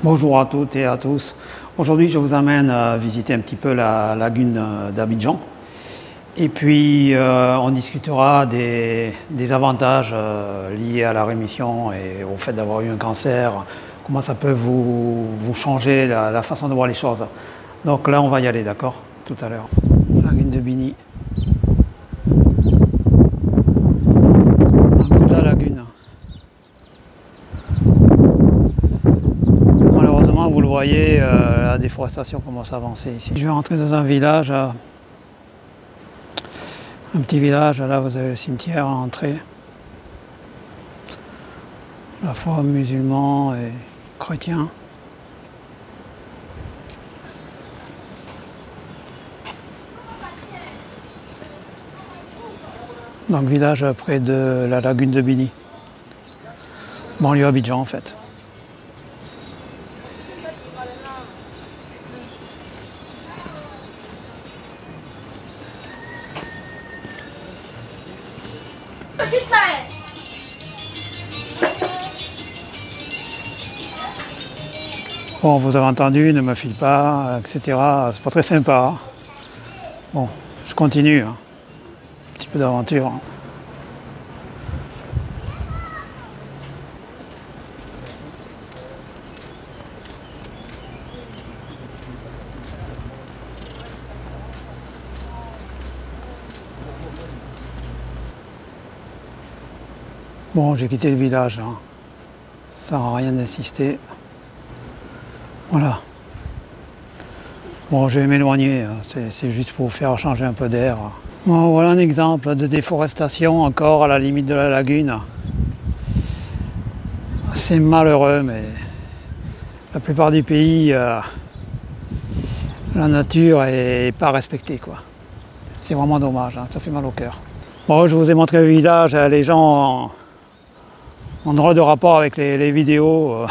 Bonjour à toutes et à tous. Aujourd'hui, je vous amène à visiter un petit peu la lagune d'Abidjan. Et puis, on discutera des avantages liés à la rémission et au fait d'avoir eu un cancer, comment ça peut vous changer la façon de voir les choses. Donc là, on va y aller, d'accord? Tout à l'heure. Lagune de Bini. Un bout de la lagune. Malheureusement, vous le voyez, la déforestation commence à avancer ici. Je vais rentrer dans un village, un petit village, là vous avez le cimetière à l'entrée. À la fois musulmans et chrétiens. Donc village près de la lagune de Bini. Banlieue Abidjan en fait. Bon, vous avez entendu, ne me file pas, etc. C'est pas très sympa. Bon, je continue. Un petit peu d'aventure. Bon, j'ai quitté le village. Ça sert à rien d'insister. Voilà. Bon, je vais m'éloigner, c'est juste pour vous faire changer un peu d'air. Bon, voilà un exemple de déforestation encore à la limite de la lagune. C'est malheureux, mais la plupart du pays, la nature n'est pas respectée, quoi. C'est vraiment dommage, ça fait mal au cœur. Bon, je vous ai montré le village, les gens ont drôle de rapport avec les vidéos.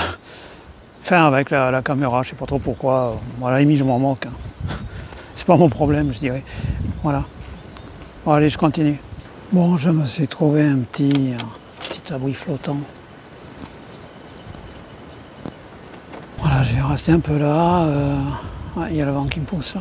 Enfin, avec la caméra, je sais pas trop pourquoi. Bon, à la limite, je m'en moque. C'est pas mon problème, je dirais. Voilà. Bon, allez, je continue. Bon, je me suis trouvé un petit abri flottant. Voilà, je vais rester un peu là. Il y a le vent qui me pousse. Là.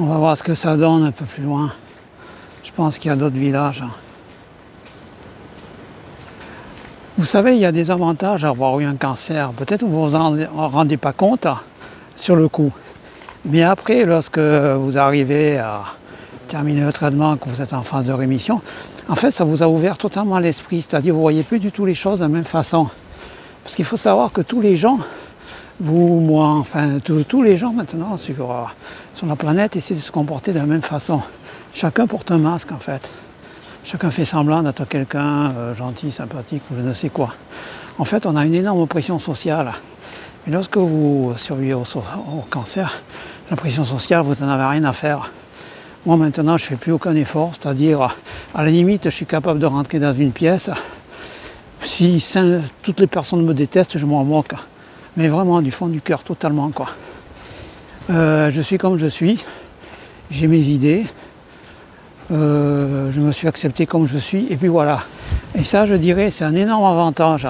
On va voir ce que ça donne un peu plus loin. Je pense qu'il y a d'autres villages. Vous savez, il y a des avantages à avoir eu un cancer. Peut-être que vous ne vous en rendez pas compte sur le coup. Mais après, lorsque vous arrivez à terminer le traitement, que vous êtes en phase de rémission, en fait, ça vous a ouvert totalement l'esprit. C'est-à-dire que vous ne voyez plus du tout les choses de la même façon. Parce qu'il faut savoir que tous les gens, vous, moi, enfin tous les gens maintenant sur la planète essaient de se comporter de la même façon. Chacun porte un masque en fait. Chacun fait semblant d'être quelqu'un gentil, sympathique ou je ne sais quoi. En fait, on a une énorme pression sociale. Et lorsque vous survivez au cancer, la pression sociale, vous n'en avez rien à faire. Moi maintenant, je ne fais plus aucun effort, c'est-à-dire à la limite, je suis capable de rentrer dans une pièce. Si toutes les personnes me détestent, je m'en moque. mais vraiment du fond du cœur, totalement quoi. Je suis comme je suis, j'ai mes idées, je me suis accepté comme je suis, et puis voilà. Et ça, je dirais, c'est un énorme avantage.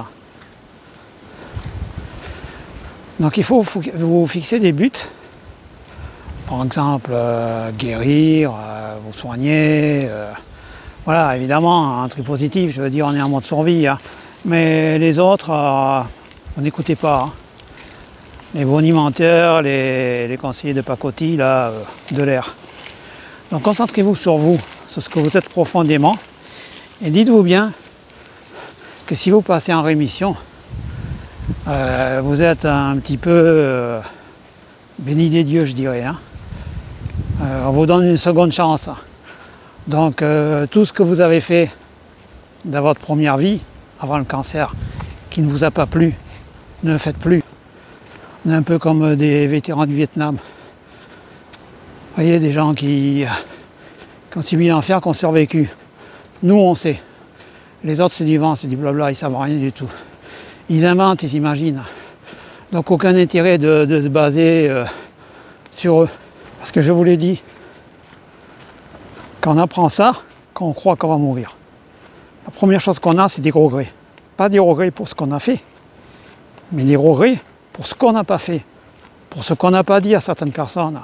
Donc il faut vous fixer des buts. Par exemple, guérir, vous soigner. Voilà, évidemment, un truc positif, je veux dire, on est en mode survie. Hein. Mais les autres, vous n'écoutez pas. Hein. Les bonimenteurs, les conseillers de pacotille, là, de l'air. Donc concentrez-vous sur vous, sur ce que vous êtes profondément. Et dites-vous bien que si vous passez en rémission, vous êtes un petit peu béni des dieux, je dirais. Hein. On vous donne une seconde chance. Donc tout ce que vous avez fait dans votre première vie, avant le cancer, qui ne vous a pas plu, ne le faites plus. On est un peu comme des vétérans du Vietnam. Vous voyez, des gens qui ont subi l'enfer, qui ont survécu. Nous, on sait. Les autres, c'est du vent, c'est du blabla, ils ne savent rien du tout. Ils inventent, ils imaginent. Donc aucun intérêt de se baser sur eux. Parce que je vous l'ai dit, quand on apprend ça, quand on croit qu'on va mourir, la première chose qu'on a, c'est des regrets. Pas des regrets pour ce qu'on a fait, mais des regrets pour ce qu'on n'a pas fait, pour ce qu'on n'a pas dit à certaines personnes,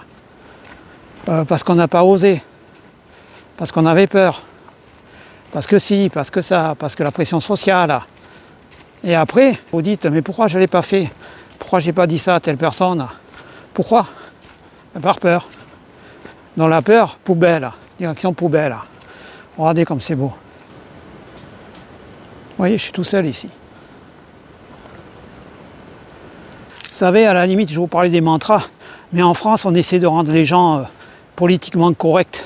parce qu'on n'a pas osé, parce qu'on avait peur, parce que si, parce que ça, parce que la pression sociale. Et après, vous dites, mais pourquoi je ne l'ai pas fait? Pourquoi je n'ai pas dit ça à telle personne? Pourquoi? Par peur. Dans la peur, poubelle, direction poubelle. Regardez comme c'est beau. Vous voyez, je suis tout seul ici. Vous savez, à la limite, je vous parlais des mantras, mais en France, on essaie de rendre les gens politiquement corrects,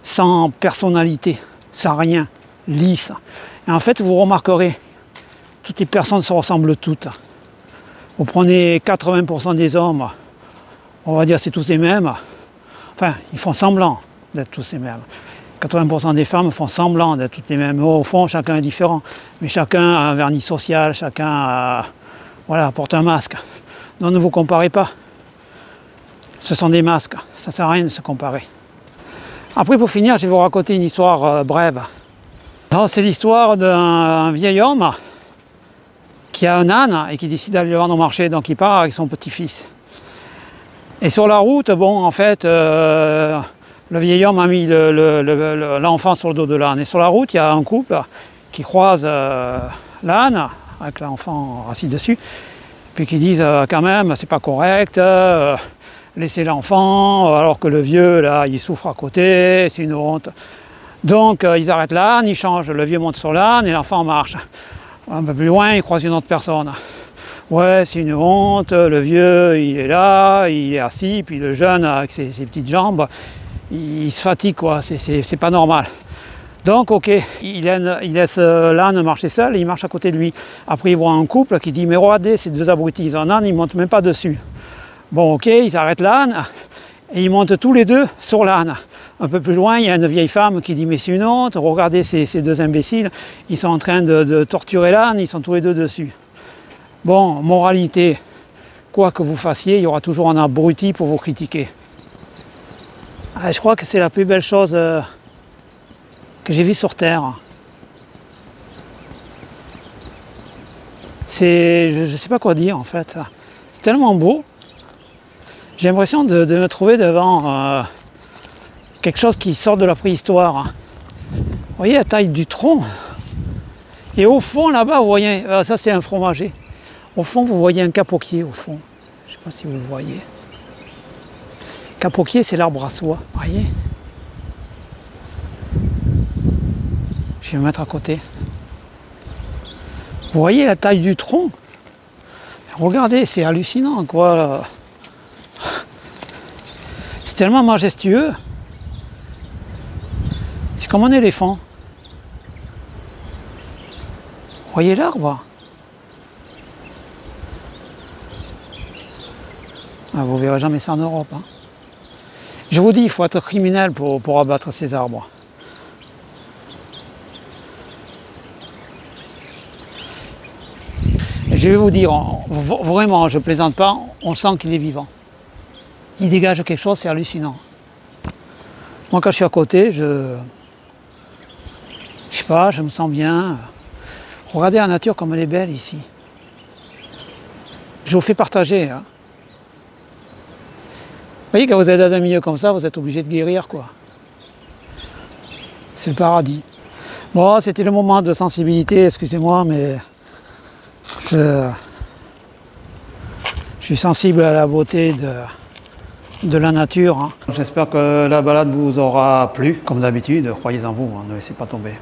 sans personnalité, sans rien, lisse. Et en fait, vous remarquerez, toutes les personnes se ressemblent toutes. Vous prenez 80% des hommes, on va dire c'est tous les mêmes. Enfin, ils font semblant d'être tous les mêmes. 80% des femmes font semblant d'être toutes les mêmes. Au fond, chacun est différent. Mais chacun a un vernis social, chacun voilà, porte un masque. Non, ne vous comparez pas. Ce sont des masques. Ça ne sert à rien de se comparer. Après, pour finir, je vais vous raconter une histoire brève. C'est l'histoire d'un vieil homme qui a un âne et qui décide d'aller le vendre au marché. Donc il part avec son petit-fils. Et sur la route, bon, en fait, le vieil homme a mis l'enfant sur le dos de l'âne. Et sur la route, il y a un couple qui croise l'âne, avec l'enfant assis dessus, puis qui disent quand même, c'est pas correct, laissez l'enfant, alors que le vieux, là, il souffre à côté, c'est une honte. Donc, ils arrêtent l'âne, ils changent, le vieux monte sur l'âne et l'enfant marche. Un peu plus loin, ils croisent une autre personne. Ouais, c'est une honte, le vieux, il est là, il est assis, puis le jeune, avec ses petites jambes, il se fatigue, quoi, c'est pas normal. Donc, ok, il laisse l'âne marcher seul et il marche à côté de lui. Après, il voit un couple qui dit, mais regardez, ces deux abrutis, ils ont un âne, ils ne montent même pas dessus. Bon, ok, ils arrêtent l'âne et ils montent tous les deux sur l'âne. Un peu plus loin, il y a une vieille femme qui dit, mais c'est une honte, regardez ces deux imbéciles, ils sont en train de torturer l'âne, ils sont tous les deux dessus. Bon, moralité, quoi que vous fassiez, il y aura toujours un abruti pour vous critiquer. Je crois que c'est la plus belle chose que j'ai vue sur Terre. Je ne sais pas quoi dire en fait. C'est tellement beau. J'ai l'impression de me trouver devant quelque chose qui sort de la préhistoire. Vous voyez la taille du tronc. Et au fond là-bas, vous voyez, ça c'est un fromager. Au fond, vous voyez un capoquier, au fond. Je ne sais pas si vous le voyez. Capoquier, c'est l'arbre à soie, vous voyez. Je vais me mettre à côté. Vous voyez la taille du tronc? Regardez, c'est hallucinant, quoi. C'est tellement majestueux. C'est comme un éléphant. Vous voyez l'arbre? Vous ne verrez jamais ça en Europe. Hein. Je vous dis, il faut être criminel pour abattre ces arbres. Et je vais vous dire, vraiment, je ne plaisante pas, on sent qu'il est vivant. Il dégage quelque chose, c'est hallucinant. Moi, quand je suis à côté, je sais pas, je me sens bien. Regardez la nature comme elle est belle ici. Je vous fais partager. Hein. Vous voyez, quand vous êtes dans un milieu comme ça, vous êtes obligé de guérir, quoi. C'est le paradis. Bon, c'était le moment de sensibilité, excusez-moi, mais je suis sensible à la beauté de la nature. Hein. J'espère que la balade vous aura plu. Comme d'habitude, croyez en vous, hein, ne laissez pas tomber.